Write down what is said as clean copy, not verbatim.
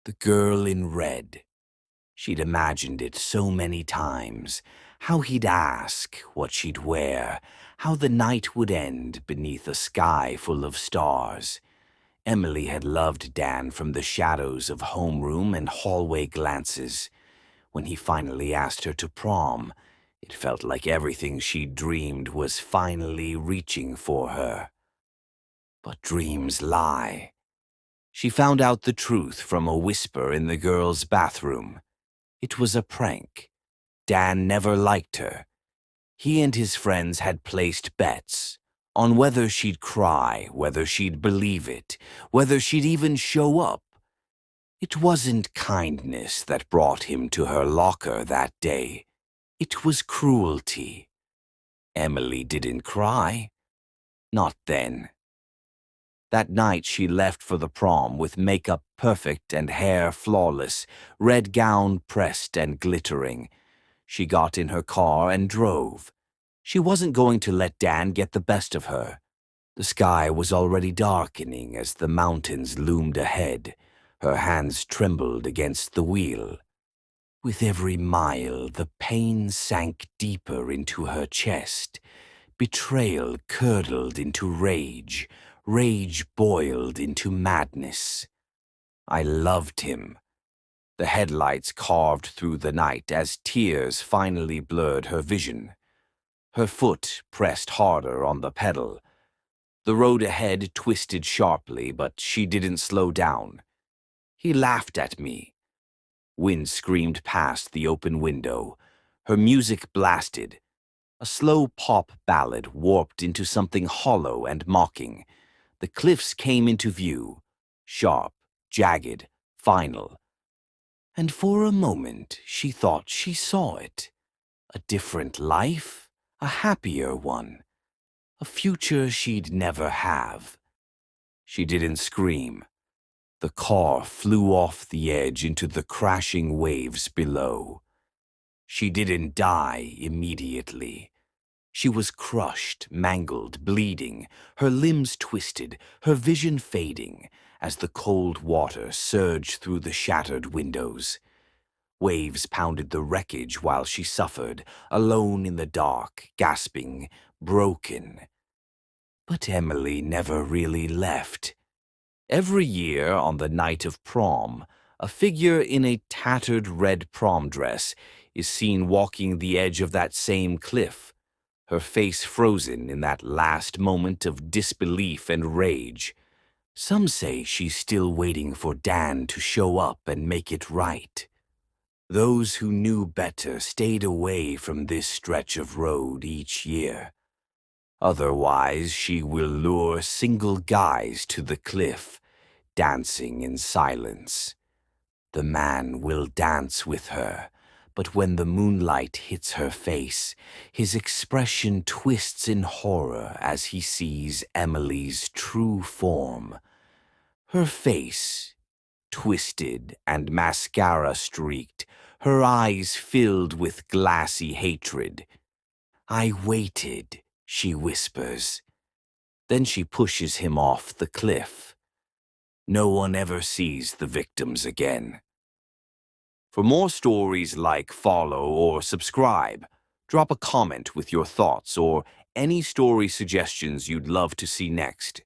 The girl in red. She'd imagined it so many times. How he'd ask, what she'd wear, how the night would end beneath a sky full of stars. Emily had loved Dan from the shadows of homeroom and hallway glances. When he finally asked her to prom, it felt like everything she'd dreamed was finally reaching for her. But dreams lie. She found out the truth from a whisper in the girl's bathroom. It was a prank. Dan never liked her. He and his friends had placed bets on whether she'd cry, whether she'd believe it, whether she'd even show up. It wasn't kindness that brought him to her locker that day. It was cruelty. Emily didn't cry. Not then. That night she left for the prom with makeup perfect and hair flawless, red gown pressed and glittering. She got in her car and drove. She wasn't going to let Dan get the best of her. The sky was already darkening as the mountains loomed ahead. Her hands trembled against the wheel. With every mile, the pain sank deeper into her chest. Betrayal curdled into rage. Rage boiled into madness. I loved him. The headlights carved through the night as tears finally blurred her vision. Her foot pressed harder on the pedal. The road ahead twisted sharply, but she didn't slow down. He laughed at me. Wind screamed past the open window. Her music blasted. A slow pop ballad warped into something hollow and mocking. The cliffs came into view, sharp, jagged, final. And for a moment she thought she saw it. A different life, a happier one. A future she'd never have. She didn't scream. The car flew off the edge into the crashing waves below. She didn't die immediately. She was crushed, mangled, bleeding, her limbs twisted, her vision fading, as the cold water surged through the shattered windows. Waves pounded the wreckage while she suffered, alone in the dark, gasping, broken. But Emily never really left. Every year, on the night of prom, a figure in a tattered red prom dress is seen walking the edge of that same cliff, her face frozen in that last moment of disbelief and rage. Some say she's still waiting for Dan to show up and make it right. Those who knew better stayed away from this stretch of road each year. Otherwise, she will lure single guys to the cliff, dancing in silence. The man will dance with her, but when the moonlight hits her face, his expression twists in horror as he sees Emily's true form. Her face, twisted and mascara-streaked, her eyes filled with glassy hatred. "I waited," she whispers. Then she pushes him off the cliff. No one ever sees the victims again. For more stories like follow or subscribe, drop a comment with your thoughts or any story suggestions you'd love to see next.